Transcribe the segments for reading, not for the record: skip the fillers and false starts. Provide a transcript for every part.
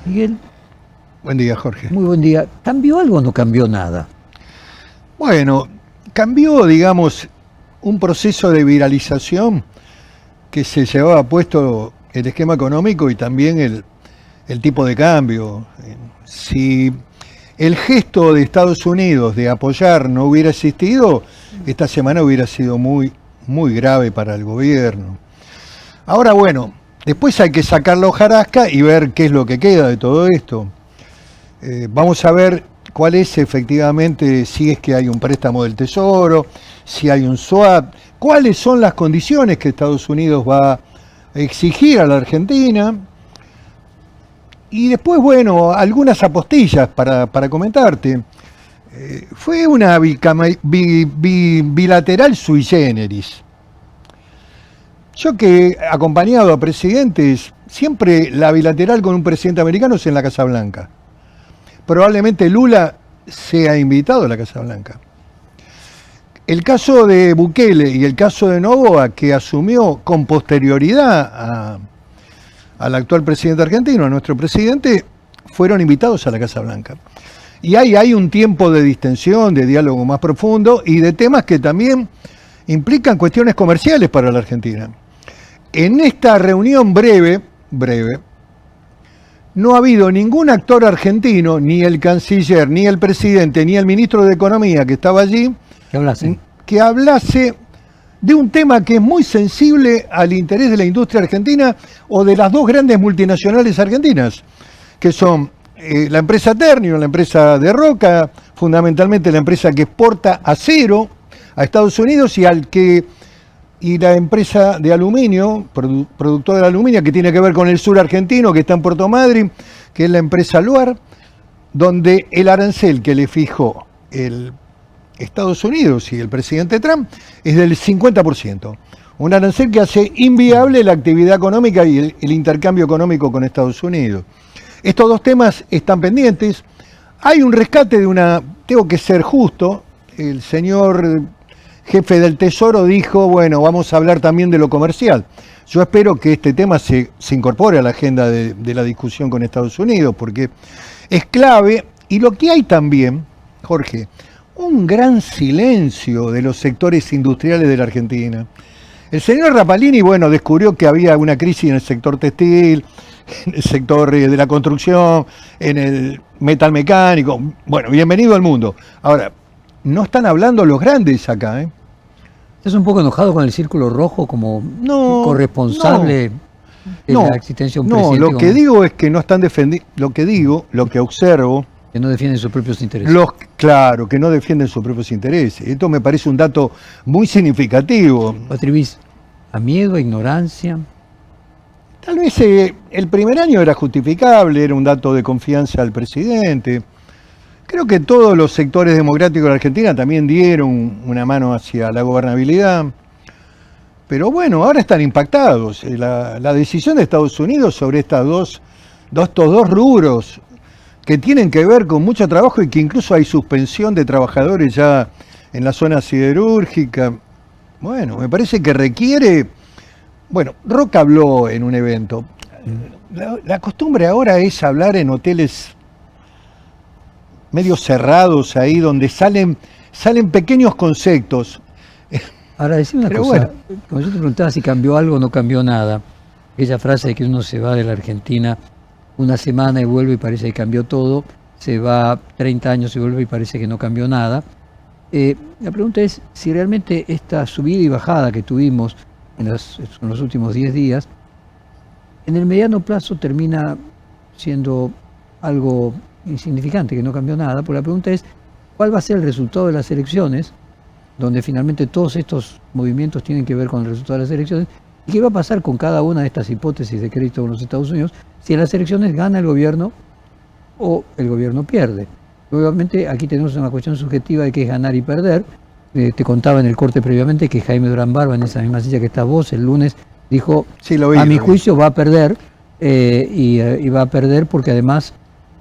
Miguel, Buen día, Jorge. muy buen día. ¿Cambió algo o no cambió nada? Bueno, cambió, digamos, un proceso de viralización que se llevaba puesto el esquema económico y también el tipo de cambio. Si el gesto de Estados Unidos de apoyar no hubiera existido, esta semana hubiera sido muy, muy grave para el gobierno. Ahora, bueno, después hay que sacar la hojarasca y ver qué es lo que queda de todo esto. Vamos a ver cuál es efectivamente, si es que hay un préstamo del Tesoro, si hay un swap, cuáles son las condiciones que Estados Unidos va a exigir a la Argentina. Y después, bueno, algunas apostillas para comentarte. Fue una bilateral sui generis. Yo que he acompañado a presidentes, siempre la bilateral con un presidente americano es en la Casa Blanca. Probablemente Lula sea invitado a la Casa Blanca. El caso de Bukele y el caso de Noboa, que asumió con posterioridad al actual presidente argentino, a nuestro presidente, fueron invitados a la Casa Blanca. Y hay un tiempo de distensión, de diálogo más profundo y de temas que también implican cuestiones comerciales para la Argentina. En esta reunión breve, no ha habido ningún actor argentino, ni el canciller, ni el presidente, ni el ministro de Economía que estaba allí, que hablase de un tema que es muy sensible al interés de la industria argentina o de las dos grandes multinacionales argentinas, que son la empresa Ternium, la empresa de Roca, fundamentalmente la empresa que exporta acero a Estados Unidos y la empresa de aluminio, productora de aluminio, que tiene que ver con el sur argentino, que está en Puerto Madryn, que es la empresa Luar, donde el arancel que le fijó el Estados Unidos y el presidente Trump es del 50%. Un arancel que hace inviable la actividad económica y el intercambio económico con Estados Unidos. Estos dos temas están pendientes. Hay un rescate tengo que ser justo, el señor jefe del Tesoro dijo, bueno, vamos a hablar también de lo comercial. Yo espero que este tema se incorpore a la agenda de la discusión con Estados Unidos, porque es clave. Y lo que hay también, Jorge, un gran silencio de los sectores industriales de la Argentina. El señor Rapalini, bueno, descubrió que había una crisis en el sector textil, en el sector de la construcción, en el metal mecánico. Bueno, bienvenido al mundo. Ahora, no están hablando los grandes acá, ¿eh? ¿Estás un poco enojado con el Círculo Rojo como corresponsable de la existencia de un presidente? No, lo que digo es que no están defendiendo, lo que observo, que no defienden sus propios intereses. Claro, que no defienden sus propios intereses. Esto me parece un dato muy significativo. ¿Lo atribuís a miedo, a ignorancia? Tal vez el primer año era justificable, era un dato de confianza al presidente. Creo que todos los sectores democráticos de la Argentina también dieron una mano hacia la gobernabilidad. Pero bueno, ahora están impactados. La decisión de Estados Unidos sobre estos dos rubros que tienen que ver con mucho trabajo y que incluso hay suspensión de trabajadores ya en la zona siderúrgica. Bueno, me parece que requiere... Bueno, Roca habló en un evento. La costumbre ahora es hablar en hoteles medio cerrados ahí, donde salen pequeños conceptos. Ahora, decime una cosa, bueno, como yo te preguntaba si cambió algo o no cambió nada, aquella frase de que uno se va de la Argentina una semana y vuelve y parece que cambió todo, se va 30 años y vuelve y parece que no cambió nada. La pregunta es si realmente esta subida y bajada que tuvimos en los últimos 10 días, en el mediano plazo termina siendo algo insignificante, que no cambió nada, porque la pregunta es cuál va a ser el resultado de las elecciones, donde finalmente todos estos movimientos tienen que ver con el resultado de las elecciones, y qué va a pasar con cada una de estas hipótesis de crédito con los Estados Unidos si en las elecciones gana el gobierno o el gobierno pierde. Obviamente aquí tenemos una cuestión subjetiva de qué es ganar y perder. Te contaba en el corte previamente que Jaime Durán Barba, en esa misma silla que estás vos, el lunes dijo, sí, a mi juicio va a perder, y va a perder porque además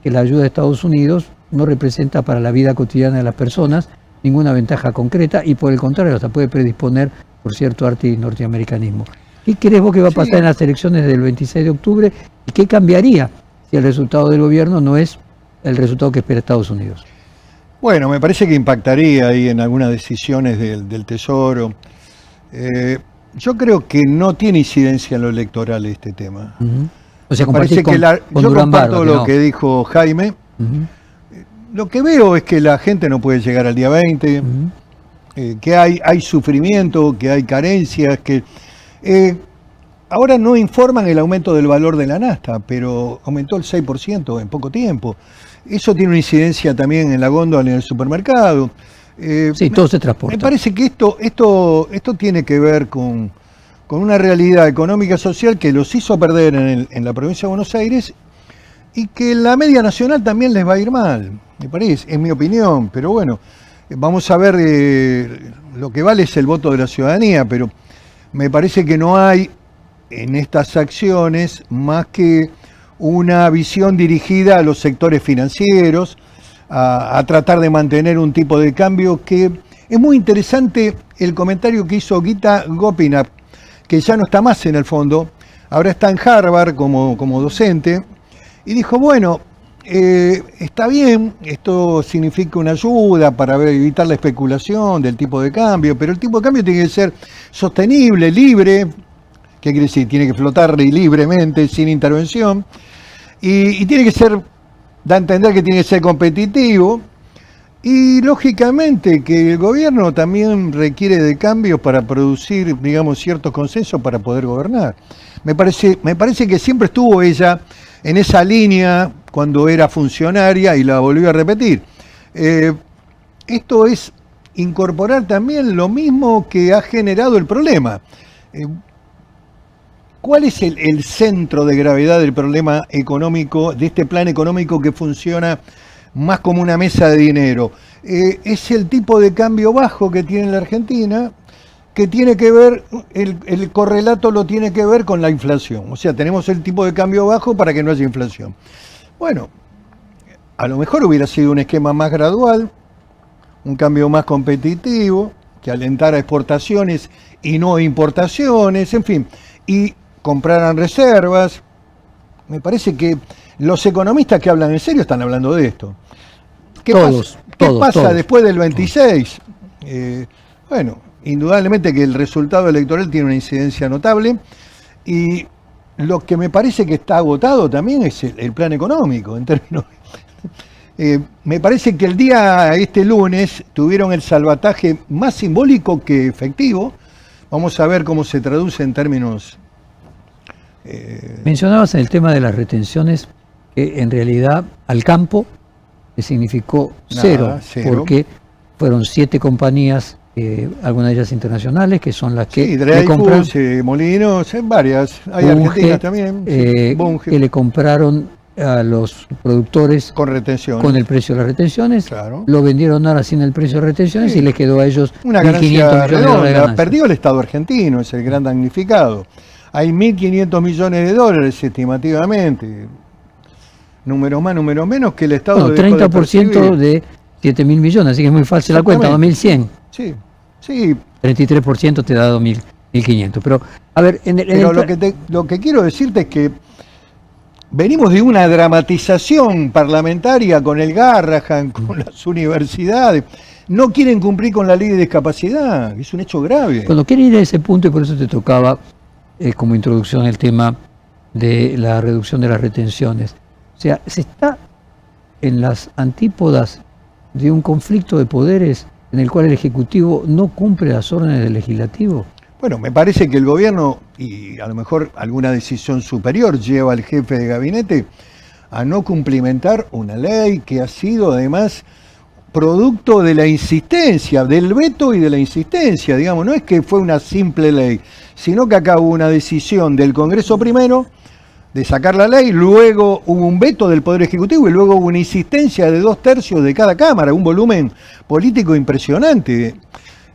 que la ayuda de Estados Unidos no representa para la vida cotidiana de las personas ninguna ventaja concreta y por el contrario hasta puede predisponer por cierto arte y norteamericanismo. ¿Qué crees vos que va a pasar en las elecciones del 26 de octubre y qué cambiaría si el resultado del gobierno no es el resultado que espera Estados Unidos? Bueno, me parece que impactaría ahí en algunas decisiones del Tesoro. Yo creo que no tiene incidencia en lo electoral este tema. O sea, parece con, que con yo Durán comparto Barba, lo no. que dijo Jaime. Lo que veo es que la gente no puede llegar al día 20, que hay sufrimiento, que hay carencias, que ahora no informan el aumento del valor de la nafta, pero aumentó el 6% en poco tiempo. Eso tiene una incidencia también en la góndola en el supermercado. Sí, todo se transporta. Me parece que esto tiene que ver con una realidad económica social que los hizo perder en la provincia de Buenos Aires y que en la media nacional también les va a ir mal, me parece, es mi opinión, pero bueno, vamos a ver, lo que vale es el voto de la ciudadanía, pero me parece que no hay en estas acciones más que una visión dirigida a los sectores financieros, a tratar de mantener un tipo de cambio que es muy interesante el comentario que hizo Gita Gopinath, que ya no está más en el fondo, ahora está en Harvard como docente, y dijo, bueno, está bien, esto significa una ayuda para evitar la especulación del tipo de cambio, pero el tipo de cambio tiene que ser sostenible, libre. ¿Qué quiere decir? Tiene que flotar libremente, sin intervención, y tiene que ser, da a entender que tiene que ser competitivo, y lógicamente que el gobierno también requiere de cambios para producir, digamos, ciertos consensos para poder gobernar. Me parece que siempre estuvo ella en esa línea cuando era funcionaria y la volvió a repetir. Esto es incorporar también lo mismo que ha generado el problema. ¿Cuál es el centro de gravedad del problema económico, de este plan económico que funciona más como una mesa de dinero? Es el tipo de cambio bajo que tiene la Argentina, que tiene que ver, el correlato lo tiene que ver con la inflación. O sea, tenemos el tipo de cambio bajo para que no haya inflación. Bueno, a lo mejor hubiera sido un esquema más gradual, un cambio más competitivo, que alentara exportaciones y no importaciones, en fin, y compraran reservas. Me parece que los economistas que hablan en serio están hablando de esto. ¿Qué pasa después del 26? Bueno, indudablemente que el resultado electoral tiene una incidencia notable y lo que me parece que está agotado también es el plan económico, en términos... me parece que este lunes tuvieron el salvataje más simbólico que efectivo. Vamos a ver cómo se traduce en términos... Mencionabas el tema de las retenciones, que en realidad al campo le significó cero, porque fueron 7 compañías, algunas de ellas internacionales, que son las que le compraron, Molinos, varias, hay Bunge, argentinas también, que le compraron a los productores con retención, con el precio de las retenciones, claro. Lo vendieron ahora sin el precio de retenciones y les quedó a ellos una 1.500 millones de dólares. Perdió el Estado argentino, es el gran damnificado. Hay 1.500 millones de dólares estimativamente, números más, números menos, que el Estado... Bueno, 30% de 7.000 millones, así que es muy fácil la cuenta, 2.100. Sí, sí. 33% te da 2.500. Pero, a ver, lo que quiero decirte es que venimos de una dramatización parlamentaria con el Garrahan, con las universidades. No quieren cumplir con la ley de discapacidad, es un hecho grave. Cuando quiero ir a ese punto, y por eso te tocaba como introducción el tema de la reducción de las retenciones. O sea, se está en las antípodas de un conflicto de poderes en el cual el Ejecutivo no cumple las órdenes del Legislativo. Bueno, me parece que el gobierno, y a lo mejor alguna decisión superior, lleva al jefe de gabinete a no cumplimentar una ley que ha sido además producto de la insistencia, del veto y de la insistencia, digamos, no es que fue una simple ley, sino que acá hubo una decisión del Congreso primero de sacar la ley, luego hubo un veto del Poder Ejecutivo y luego hubo una insistencia de 2/3 de cada Cámara, un volumen político impresionante.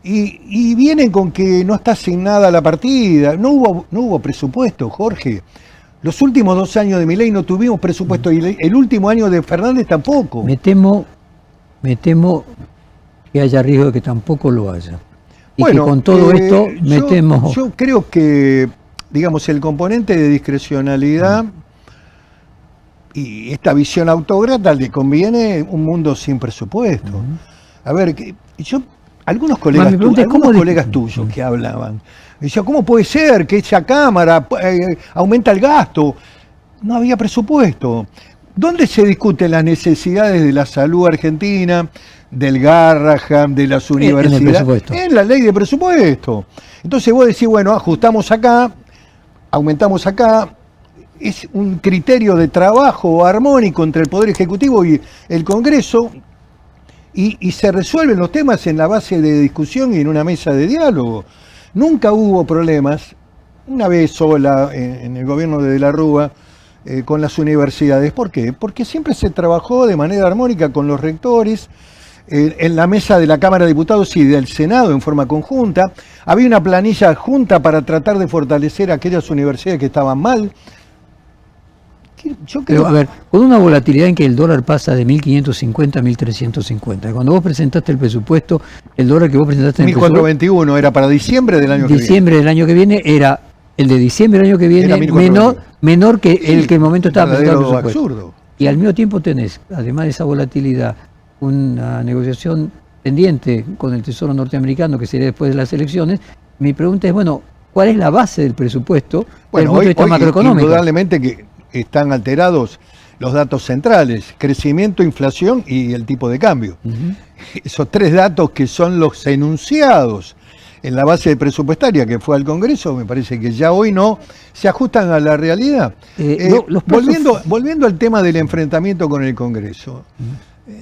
Y vienen con que no está asignada la partida, no hubo presupuesto, Jorge. Los últimos 2 años de Milei no tuvimos presupuesto y el último año de Fernández tampoco. Me temo que haya riesgo de que tampoco lo haya. Y bueno, que con todo esto me temo... Yo creo que, digamos, el componente de discrecionalidad y esta visión autócrata le conviene un mundo sin presupuesto. A ver, algunos colegas tuyos que hablaban, decían, ¿cómo puede ser que esa Cámara aumenta el gasto? No había presupuesto. ¿Dónde se discuten las necesidades de la salud argentina, del Garrahan, de las universidades? En la ley de presupuesto. Entonces vos decís, bueno, ajustamos acá, aumentamos acá. Es un criterio de trabajo armónico entre el Poder Ejecutivo y el Congreso, y se resuelven los temas en la base de discusión y en una mesa de diálogo. Nunca hubo problemas, una vez sola en el gobierno de la Rúa, con las universidades. ¿Por qué? Porque siempre se trabajó de manera armónica con los rectores, en la mesa de la Cámara de Diputados y del Senado en forma conjunta. Había una planilla junta para tratar de fortalecer aquellas universidades que estaban mal. Yo creo... Pero, a ver, con una volatilidad en que el dólar pasa de 1.550 a 1.350. Cuando vos presentaste el presupuesto, el dólar que vos presentaste en el 1.421 era para diciembre del año que viene. Diciembre del año que viene era... El de diciembre del año que viene menor que el que en el momento estaba presentado el presupuesto. Absurdo. Y al mismo tiempo tenés, además de esa volatilidad, una negociación pendiente con el Tesoro norteamericano que sería después de las elecciones. Mi pregunta es, bueno, ¿cuál es la base del presupuesto desde el punto de vista macroeconómico? Indudablemente que están alterados los datos centrales, crecimiento, inflación y el tipo de cambio. Esos tres datos que son los enunciados en la base presupuestaria que fue al Congreso, me parece que ya hoy no se ajustan a la realidad. Volviendo al tema del enfrentamiento con el Congreso,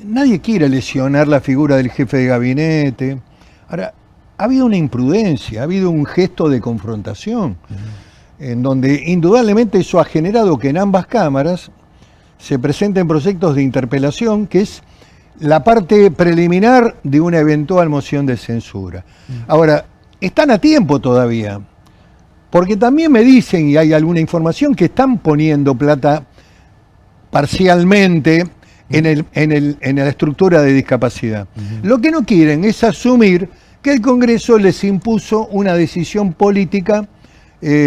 nadie quiere lesionar la figura del jefe de gabinete. Ahora, ha habido una imprudencia, ha habido un gesto de confrontación, en donde indudablemente eso ha generado que en ambas cámaras se presenten proyectos de interpelación, que es la parte preliminar de una eventual moción de censura. Ahora, están a tiempo todavía, porque también me dicen, y hay alguna información, que están poniendo plata parcialmente en la estructura de discapacidad. Lo que no quieren es asumir que el Congreso les impuso una decisión política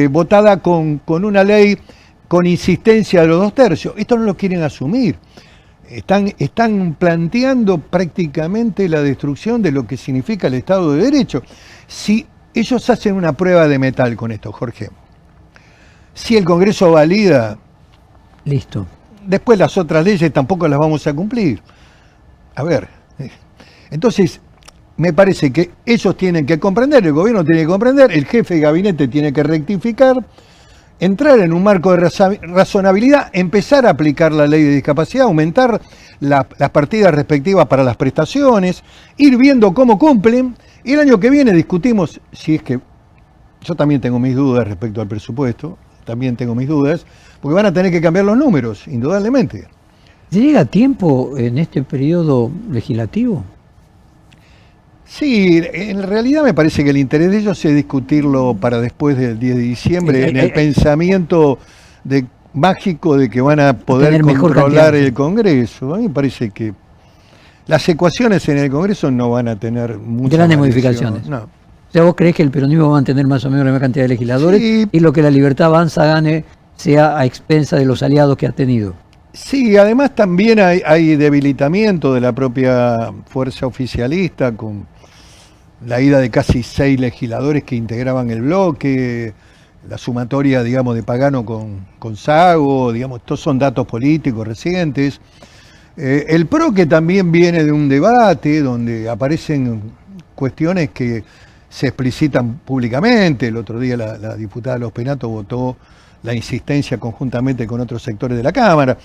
votada con una ley con insistencia de los 2/3. Esto no lo quieren asumir. Están planteando prácticamente la destrucción de lo que significa el Estado de Derecho. Si ellos hacen una prueba de metal con esto, Jorge, si el Congreso valida, listo. Después las otras leyes tampoco las vamos a cumplir. A ver, entonces me parece que ellos tienen que comprender, el gobierno tiene que comprender, el jefe de gabinete tiene que rectificar, entrar en un marco de razonabilidad, empezar a aplicar la ley de discapacidad, aumentar las partidas respectivas para las prestaciones, ir viendo cómo cumplen, y el año que viene discutimos, si es que yo también tengo mis dudas respecto al presupuesto, también tengo mis dudas, porque van a tener que cambiar los números, indudablemente. ¿Llega a tiempo en este periodo legislativo? Sí, en realidad me parece que el interés de ellos es discutirlo para después del 10 de diciembre, en el pensamiento mágico de que van a poder controlar el Congreso. A mí me parece que las ecuaciones en el Congreso no van a tener muchas grandes modificaciones. No. O sea, ¿vos creés que el peronismo va a mantener más o menos la misma cantidad de legisladores y lo que la Libertad Avanza gane sea a expensa de los aliados que ha tenido? Sí, además también hay debilitamiento de la propia fuerza oficialista con la ida de casi 6 legisladores que integraban el bloque, la sumatoria, digamos, de Pagano con Sago, digamos, estos son datos políticos recientes. El PRO, que también viene de un debate donde aparecen cuestiones que se explicitan públicamente. El otro día la diputada Los Penato votó la insistencia conjuntamente con otros sectores de la Cámara.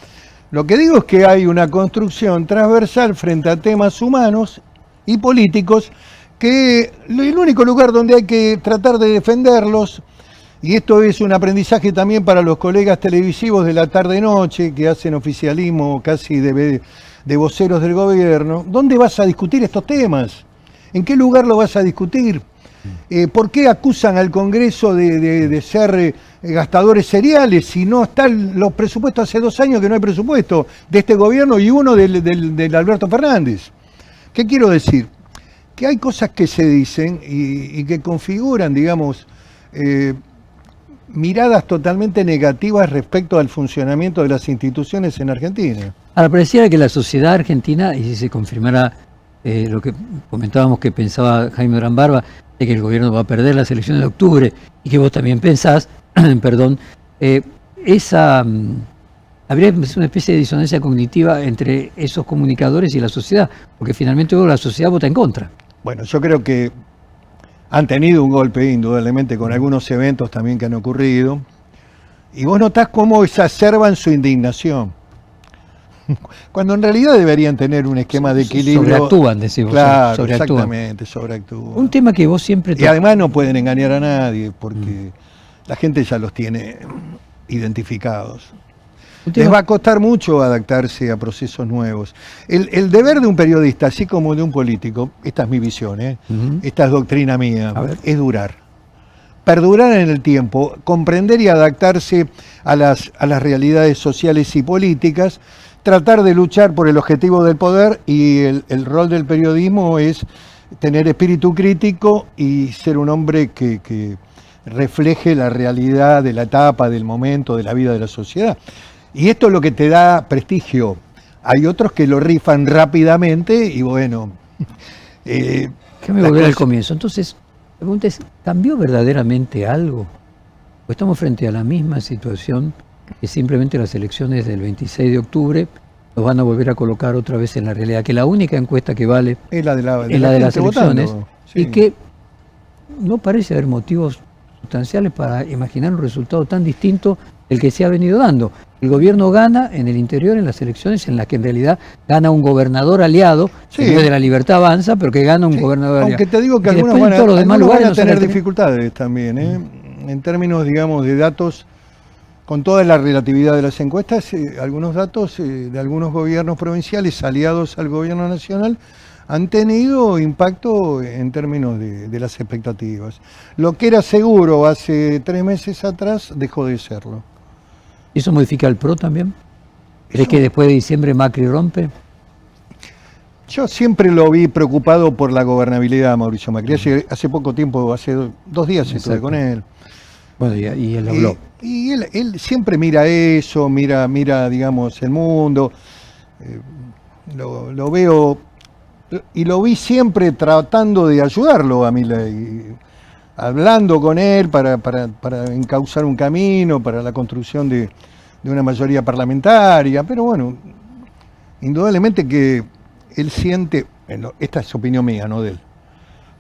Lo que digo es que hay una construcción transversal frente a temas humanos y políticos que el único lugar donde hay que tratar de defenderlos, y esto es un aprendizaje también para los colegas televisivos de la tarde-noche que hacen oficialismo casi de voceros del gobierno, ¿dónde vas a discutir estos temas? ¿En qué lugar lo vas a discutir? ¿Por qué acusan al Congreso de ser gastadores seriales si no están los presupuestos? Hace 2 años que no hay presupuesto de este gobierno y uno del Alberto Fernández. ¿Qué quiero decir? Que hay cosas que se dicen y que configuran, digamos, miradas totalmente negativas respecto al funcionamiento de las instituciones en Argentina. Ahora, pareciera que la sociedad argentina, y si se confirmara lo que comentábamos que pensaba Jaime Durán Barba, de que el gobierno va a perder las elecciones de octubre, y que vos también pensás, perdón, habría una especie de disonancia cognitiva entre esos comunicadores y la sociedad, porque finalmente la sociedad vota en contra. Bueno, yo creo que han tenido un golpe, indudablemente, con algunos eventos también que han ocurrido, y vos notás cómo exacerban su indignación, cuando en realidad deberían tener un esquema de equilibrio. Sobreactúan, decimos. Claro, exactamente, sobreactúan. Un tema que vos siempre... Y además no pueden engañar a nadie, porque la gente ya los tiene identificados. Les va a costar mucho adaptarse a procesos nuevos. El deber de un periodista, así como de un político, esta es mi visión, esta es doctrina mía, es durar. Perdurar en el tiempo, comprender y adaptarse a las realidades sociales y políticas, tratar de luchar por el objetivo del poder, y el rol del periodismo es tener espíritu crítico y ser un hombre que refleje la realidad de la etapa, del momento, de la vida de la sociedad. Y esto es lo que te da prestigio. Hay otros que lo rifan rápidamente y bueno... Déjame volver al comienzo. Entonces, la pregunta es, ¿cambió verdaderamente algo? ¿O estamos frente a la misma situación que simplemente las elecciones del 26 de octubre nos van a volver a colocar otra vez en la realidad? Que la única encuesta que vale es la de las elecciones, votando, sí. Y que no parece haber motivos sustanciales para imaginar un resultado tan distinto del que se ha venido dando. El gobierno gana en el interior en las elecciones en las que en realidad gana un gobernador aliado, que no es de La Libertad Avanza, pero que gana un gobernador aliado. Aunque te digo que algunos van a tener dificultades también, en términos, digamos, de datos, con toda la relatividad de las encuestas, algunos datos de algunos gobiernos provinciales aliados al gobierno nacional han tenido impacto en términos de las expectativas. Lo que era seguro hace 3 meses atrás dejó de serlo. ¿Y eso modifica el PRO también? ¿Crees que después de diciembre Macri rompe? Yo siempre lo vi preocupado por la gobernabilidad de Mauricio Macri. Hace poco tiempo, hace 2 días estuve con él. Bueno, y él habló. Y él siempre mira eso, mira digamos, el mundo. Lo veo... Y lo vi siempre tratando de ayudarlo a Milei, hablando con él para encauzar un camino, para la construcción de una mayoría parlamentaria. Pero bueno, indudablemente que él siente, esta es opinión mía, no de él,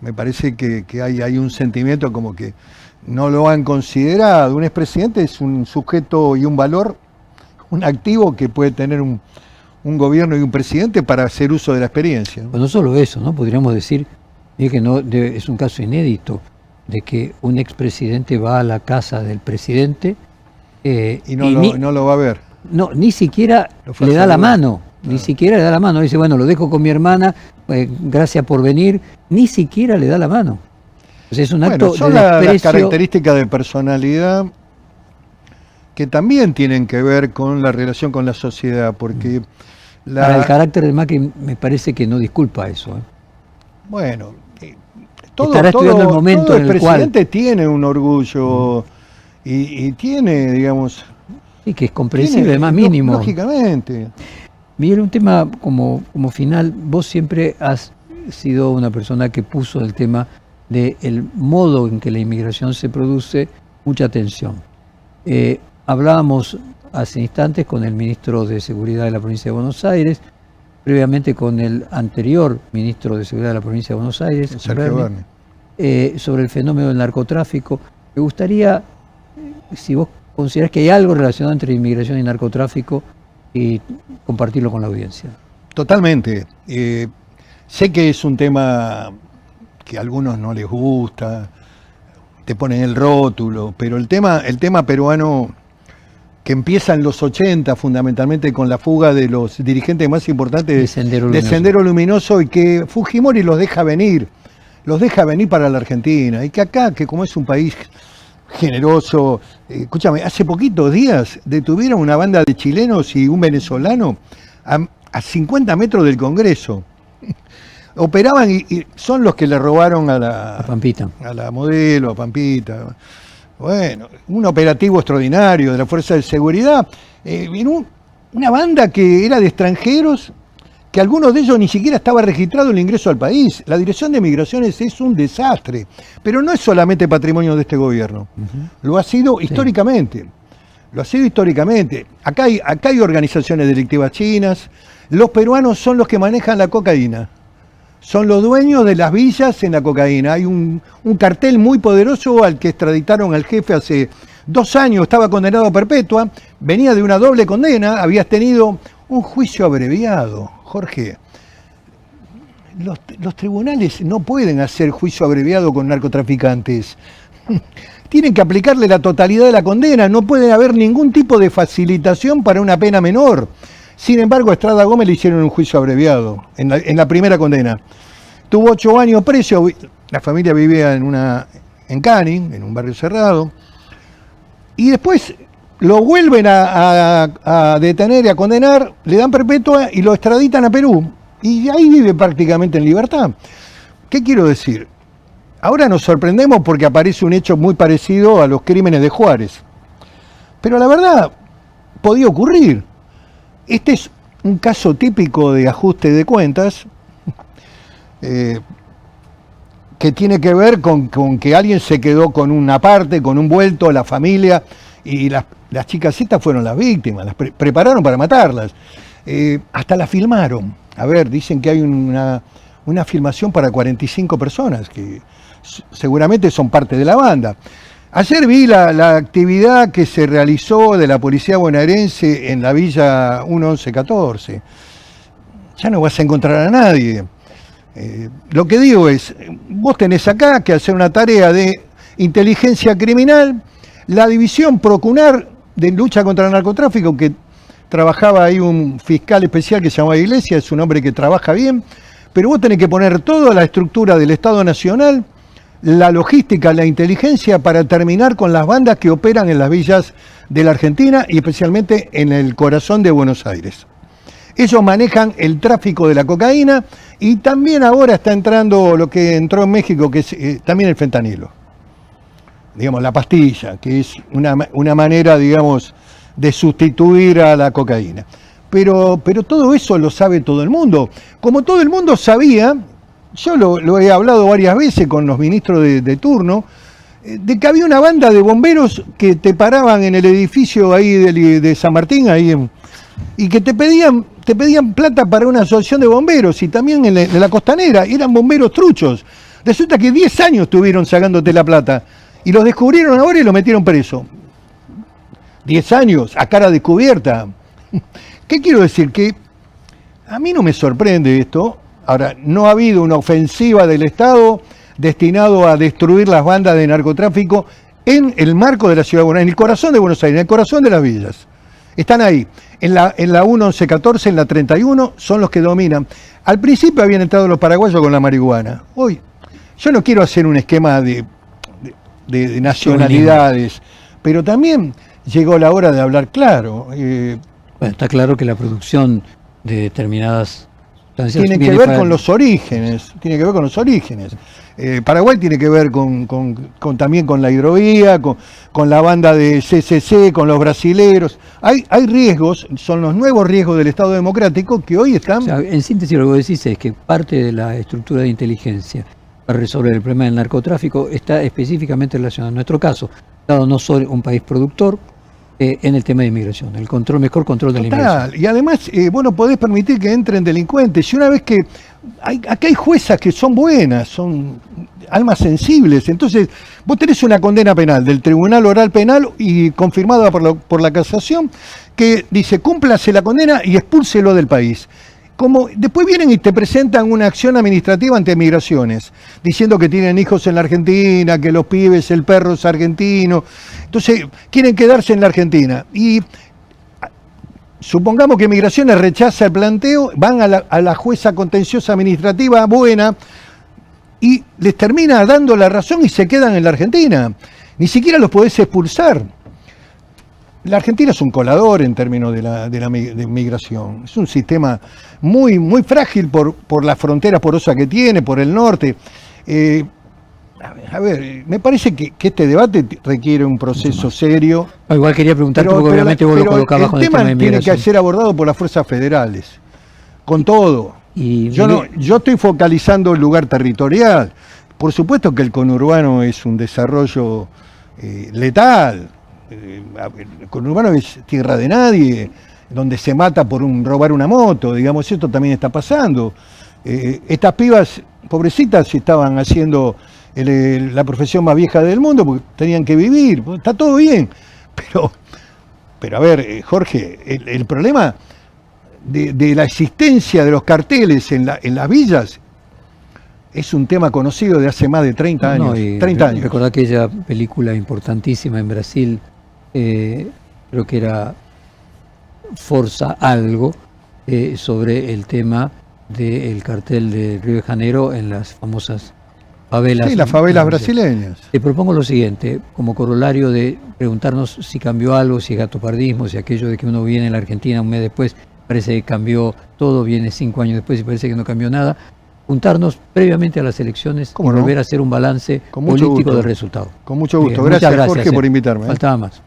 me parece que hay un sentimiento como que no lo han considerado. Un expresidente es un sujeto y un valor, un activo que puede tener un gobierno y un presidente para hacer uso de la experiencia. Pues no solo eso, ¿no? Podríamos decir que es un caso inédito de que un expresidente va a la casa del presidente y no lo va a ver. No, ni siquiera le da la mano, ni siquiera le da la mano. Dice, bueno, lo dejo con mi hermana, gracias por venir, ni siquiera le da la mano. Entonces es un acto son de las desprecio. Características de personalidad que también tienen que ver con la relación con la sociedad, porque... Para el carácter de Macri me parece que no disculpa eso. Bueno, estará estudiando el momento todo en el presidente tiene un orgullo y tiene, digamos... Sí, que es comprensible, más mínimo. Lógicamente. Miguel, un tema como final, vos siempre has sido una persona que puso el tema del modo en que la inmigración se produce mucha atención. Hablábamos hace instantes con el ministro de Seguridad de la provincia de Buenos Aires, previamente con el anterior ministro de Seguridad de la provincia de Buenos Aires, Sergio Berni, sobre el fenómeno del narcotráfico. Me gustaría, si vos considerás que hay algo relacionado entre inmigración y narcotráfico, y compartirlo con la audiencia. Totalmente. Sé que es un tema que a algunos no les gusta, te ponen el rótulo, pero el tema peruano, que empieza en los 80 fundamentalmente con la fuga de los dirigentes más importantes de Sendero Luminoso, y que Fujimori los deja venir para la Argentina, y que acá, que como es un país generoso, escúchame, hace poquitos días detuvieron una banda de chilenos y un venezolano a 50 metros del Congreso. Operaban y son los que le robaron a Pampita, a la modelo, a Pampita. Bueno, un operativo extraordinario de la Fuerza de Seguridad, una banda que era de extranjeros, que algunos de ellos ni siquiera estaba registrado el ingreso al país. La Dirección de Migraciones es un desastre, pero no es solamente patrimonio de este gobierno, lo ha sido históricamente. Lo ha sido históricamente. Acá hay organizaciones delictivas chinas. Los peruanos son los que manejan la cocaína. Son los dueños de las villas en la cocaína. Hay un cartel muy poderoso al que extraditaron al jefe hace 2 años. Estaba condenado a perpetua. Venía de una doble condena. Habías tenido un juicio abreviado. Jorge, los tribunales no pueden hacer juicio abreviado con narcotraficantes. Tienen que aplicarle la totalidad de la condena, no puede haber ningún tipo de facilitación para una pena menor. Sin embargo, a Estrada Gómez le hicieron un juicio abreviado en la primera condena. Tuvo 8 años preso, la familia vivía en Canning, en un barrio cerrado, y después lo vuelven a detener y a condenar, le dan perpetua y lo extraditan a Perú. Y ahí vive prácticamente en libertad. ¿Qué quiero decir? Ahora nos sorprendemos porque aparece un hecho muy parecido a los crímenes de Juárez. Pero la verdad, podía ocurrir. Este es un caso típico de ajuste de cuentas que tiene que ver con que alguien se quedó con una parte, con un vuelto, la familia, y las chicas estas fueron las víctimas, las prepararon para matarlas. Hasta la filmaron. A ver, dicen que hay una filmación para 45 personas que seguramente son parte de la banda. Ayer vi la actividad que se realizó de la policía bonaerense en la villa 1114. Ya no vas a encontrar a nadie. Lo que digo es, vos tenés acá que hacer una tarea de inteligencia criminal, la división Procunar de lucha contra el narcotráfico, que trabajaba ahí un fiscal especial que se llamaba Iglesias, es un hombre que trabaja bien, pero vos tenés que poner toda la estructura del Estado Nacional, la logística, la inteligencia para terminar con las bandas que operan en las villas de la Argentina y especialmente en el corazón de Buenos Aires. Ellos manejan el tráfico de la cocaína y también ahora está entrando lo que entró en México, que es también el fentanilo. Digamos, la pastilla, que es una manera, digamos, de sustituir a la cocaína. Pero todo eso lo sabe todo el mundo. Como todo el mundo sabía, yo lo he hablado varias veces con los ministros de turno, de que había una banda de bomberos que te paraban en el edificio ahí de San Martín, y que te pedían plata para una asociación de bomberos, y también en la costanera, eran bomberos truchos. Resulta que 10 años estuvieron sacándote la plata, y los descubrieron ahora y los metieron preso. 10 años, a cara descubierta. ¿Qué quiero decir? Que a mí no me sorprende esto. Ahora, no ha habido una ofensiva del Estado destinado a destruir las bandas de narcotráfico en el marco de la ciudad de Buenos Aires, en el corazón de Buenos Aires, en el corazón de las villas. Están ahí. En la 1114, en la 31, son los que dominan. Al principio habían entrado los paraguayos con la marihuana. Hoy, yo no quiero hacer un esquema de nacionalidades, pero también llegó la hora de hablar claro. Bueno, está claro que la producción de determinadas sustancias tiene que ver con los orígenes, Paraguay tiene que ver también con la hidrovía, con la banda de CCC, con los brasileros. Hay riesgos, son los nuevos riesgos del Estado democrático que hoy están... O sea, en síntesis, lo que vos decís es que parte de la estructura de inteligencia para resolver el problema del narcotráfico está específicamente relacionado, en nuestro caso, dado no solo un país productor, en el tema de inmigración, el mejor control de la inmigración. Y además, vos no podés permitir que entren delincuentes. Y una vez que... Acá hay juezas que son buenas, son almas sensibles. Entonces, vos tenés una condena penal del Tribunal Oral Penal y confirmada por la casación, que dice, cúmplase la condena y expúlselo del país. Como después vienen y te presentan una acción administrativa ante migraciones, diciendo que tienen hijos en la Argentina, que los pibes, el perro es argentino, entonces quieren quedarse en la Argentina. Y supongamos que Migraciones rechaza el planteo, van a la jueza contenciosa administrativa buena y les termina dando la razón y se quedan en la Argentina. Ni siquiera los podés expulsar. La Argentina es un colador en términos de migración. Es un sistema muy, muy frágil por la frontera porosa que tiene, por el norte. A ver, me parece que este debate requiere un proceso serio. Igual quería preguntarte, porque obviamente vos lo colocabas con el tema de inmigración. Tiene que ser abordado por las fuerzas federales, con todo. Yo estoy focalizando el lugar territorial. Por supuesto que el conurbano es un desarrollo letal. El conurbano es tierra de nadie, donde se mata por robar una moto, digamos, esto también está pasando. Estas pibas, pobrecitas, estaban haciendo la profesión más vieja del mundo porque tenían que vivir, está todo bien, pero a ver, Jorge, el problema de la existencia de los carteles en las villas es un tema conocido de hace más de 30 años. 30 años. Recordá aquella película importantísima en Brasil, creo que era Forza Algo, sobre el tema del cartel de Río de Janeiro en las famosas favelas. Sí, las favelas brasileñas. Te propongo lo siguiente, como corolario de preguntarnos si cambió algo, si es gatopardismo, si aquello de que uno viene a la Argentina un mes después, parece que cambió todo, viene 5 años después y parece que no cambió nada, juntarnos previamente a las elecciones y volver a hacer un balance político del resultado. Con mucho gusto. Gracias, Jorge, por invitarme. Faltaba más.